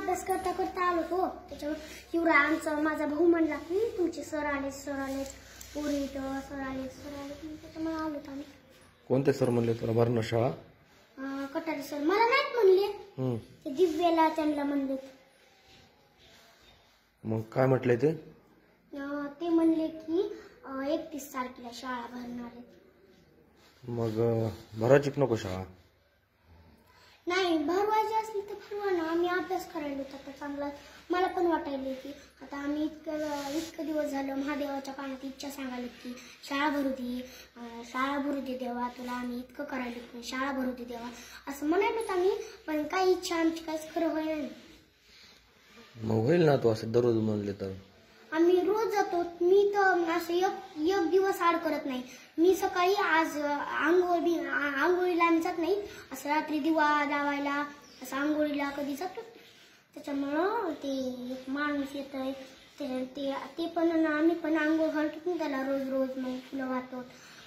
अभ्यास करता करता आलो तो त्याच्यावर युवरा आमचा माझा भाऊ म्हणला की तुमचे सर आले पोरी तर सर आले त्याच्यामुळे आलो आम्ही. कोणते सर म्हणले तुला भरणं शाळा? कटारे सर मला नाहीत म्हणले, ते दिव्याला त्यांना म्हणले. मग काय म्हटले ते? ते म्हणले की 31 तारखेला शाळा भरणार आहे. मग भरायची नको शाळा? नाही, भरवायची असली तर भरवा ना. आम्ही अभ्यास करायला होता चांगला. मला पण वाटायले की आता आम्ही इतकं दिवस झालं महादेवाच्या पाण्यात इच्छा सांगायला की शाळा भरू दे देवा तुला, आम्ही इतकं करायला शाळा भरू दे देवा असं म्हणायला आम्ही. पण काही इच्छा आमची काहीच खरं व्हायला नाही. मग होईल ना तू असं दररोज म्हणले तर? आम्ही रोज जातो. मी तर असं एक दिवस आड करत नाही. मी सकाळी आज आंघोळीला आम्ही जात नाही, असं रात्री दिवा लावायला असं आंघोळीला कधी जातो. त्याच्यामुळं ते एक माणूस येतोय ते पण आम्ही पण आंघोळ घालतो ना त्याला रोज मग फुलं वाहतो.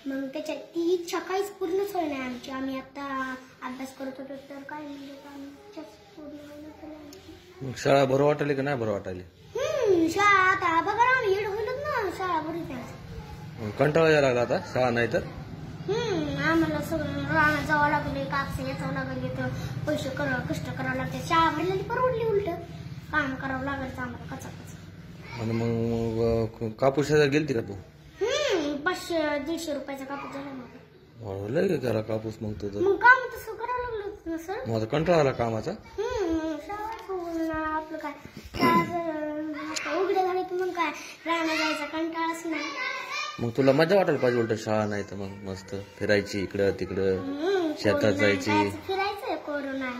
मग त्याच्या ती इच्छा काहीच पूर्णच होय नाही आमची. आम्ही आता अभ्यास करत होतो तर काय म्हणजे मग शाळा बरं वाटायली का नाही बरं वाटायली? शाळा आता बघा ना येड होईलच ना शाळा बरी. कंटाळा यायला लागला आता शाळा नाही तर? आम्हाला सगळं राहणं जावं लागले, कापसे याचावं लागले, तर पैसे कष्ट करावं लागते. शाळा भरलेली परवडली, उलट काम करावं लागायचं आम्हाला कचा. आणि मग कापूस गेलती का तू? 500-150 रुपयाचा कापूस झाला माझा. लय गेला कापूस मग तुझं? मग काम तसं करावं लागलं ना सर. माझा कंटाळा आला कामाचा. आपलं काय उघडे झाले तर मग काय राहणं जायचा कंटाळाच नाही. मग तुला मजा वाटायला पाहिजे उलट शाळा नाही तर मग मस्त फिरायची इकडं तिकडं, शेतात जायची. फिरायचंय कोरोना.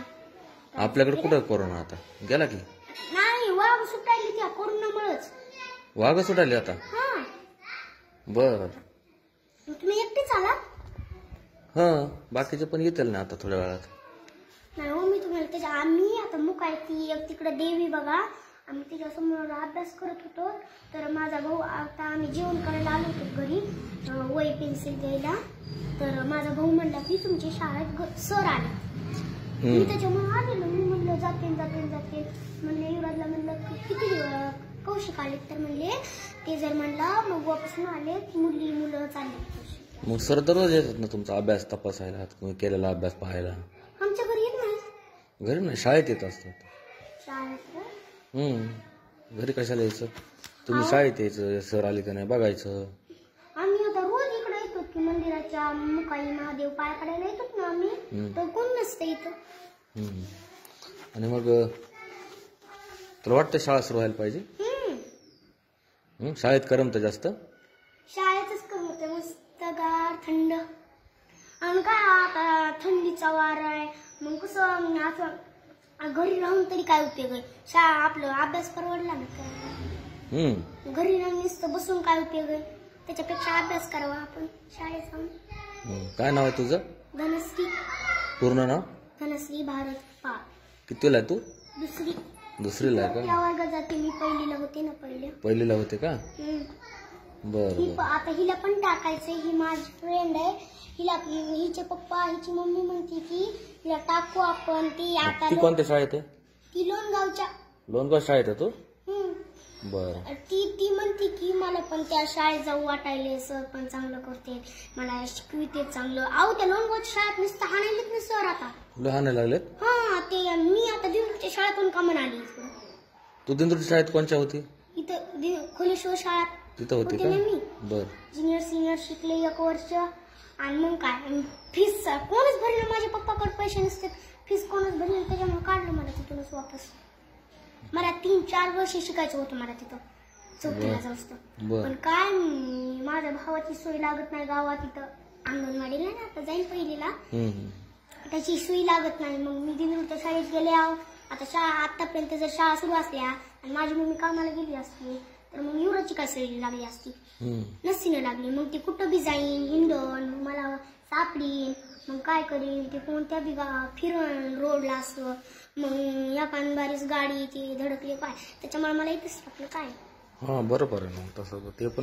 आपल्याकडे कुठं कोरोना आता गेला की? नाही, वाघ सुटायली त्या कोरोनामुळेच. वाघ सुटायली आता? बर. तुम्ही एकटेच आला? बाकीचे पण येतील ना आता थोड्या वेळात. नाही हो, मी तुम्हाला त्याच्या आम्ही आता मुकाय ती एक तिकडे देवी बघा, आम्ही तिच्यासमोर अभ्यास करत होतो. तर माझा भाऊ आता आम्ही जेवण करायला आलो होतो घरी वही पेन्सिल द्यायला. तर माझा भाऊ म्हणला की तुमच्या शाळेत सर आले. मी त्याच्यामुळे आलेलो. मी म्हणलं जाते म्हणले युवराजला म्हणलं किती कौशिक आले तर म्हणले ते जर म्हणला मग वापस आले मुलं चालले. मग सर दररोज येतात ना तुमचा अभ्यास तपासायला, तुम्ही केलेला अभ्यास पाहायला? आमच्या घरी येत नाही. घरी नाही, शाळेत येत असतात. शाळेत? घरी कशाला यायचं? तुम्ही शाळेत यायचं, सर आले का नाही बघायचं. आम्ही आता रोज इकडे येतो की मंदिराच्या मुखाई महादेव पाय पडायला येतो ना आम्ही, तर कोण नसतं इथं. आणि मग तुला वाटतं शाळा सुरू व्हायला पाहिजे? शाळेत करमत जास्त? शाळेतच करमत, मस्त गार थंड. आणि काय आता थंडीचा वार आहे, मग कसं असं घरी राहून तरी काय उपयोग आहे. शाळा आपलं अभ्यास परवडला ना काय. घरी राहून नुसतं बसून काय उपयोग आहे. त्याच्यापेक्षा अभ्यास करावा आपण शाळेत जाऊन. काय नाव आहे तुझं? धनश्री. पूर्ण नाव? धनश्री भारत पाळ. कितीला आहे तू? दुसरीला आहे का? त्या वर्गात जाते मी. पहिलीला होते ना. पहिलीला होते का? बरं. आता हिला पण टाकायचंय. ही माझी फ्रेंड आहे. हिचे पप्पा हिची मम्मी म्हणते की हिला टाकू आपण. ती कोणत्या शाळेत आहे? ती लोणगाव शाळेत आहे तू? बर. ती म्हणते की मला पण त्या शाळेत जाऊ वाटायले. सर पण चांगलं करते, मला शिकविते चांगलं. अहो त्या लोणगावच्या शाळेत नुसतं हाणायलेत ना सर आता. हाणायला लागलेत? ते मी आता दिंडूरच्या शाळेतून का म्हणाली. तू दिंडूरच्या शाळेत कोणच्या होती? इथं खोलेश्वर शाळेत तिथं होती का? मी बर. ज्युनियर सिनियर शिकले 1 वर्ष. आणि मग काय फीस कोणच भरलं. माझ्या पप्पाकडे पैसे नसते, फीस कोणच भरली. त्याच्यामुळे काढलं मला तिथूनच वापस. मला 3-4 वर्ष शिकायचं होतं मला तिथं, 4थीला जाऊ. पण काय माझ्या भावाची सोय लागत नाही गावात. इथं अंगणवाडीला ना आता जाईल पहिलीला, त्याची सोय लागत नाही. मग मी दिंडूरच्या शाळेत गेले. आता आतापर्यंत जर शाळा सुरू असल्या आणि माझी मम्मी कामाला गेली असती तर मग युवराची काय सोय लागली असती? नसती लागली. मग ती कुठं बी जाईन, हिंडण, मला सापडीन, मग काय करीन, ते कोणत्या बी फिरण रोडला असतं. मग या कानबारीस गाडी ती धडकली काय, त्याच्यामुळे मला इथंच टाकलं काय. बरोबर आहे. मग तसं ते पण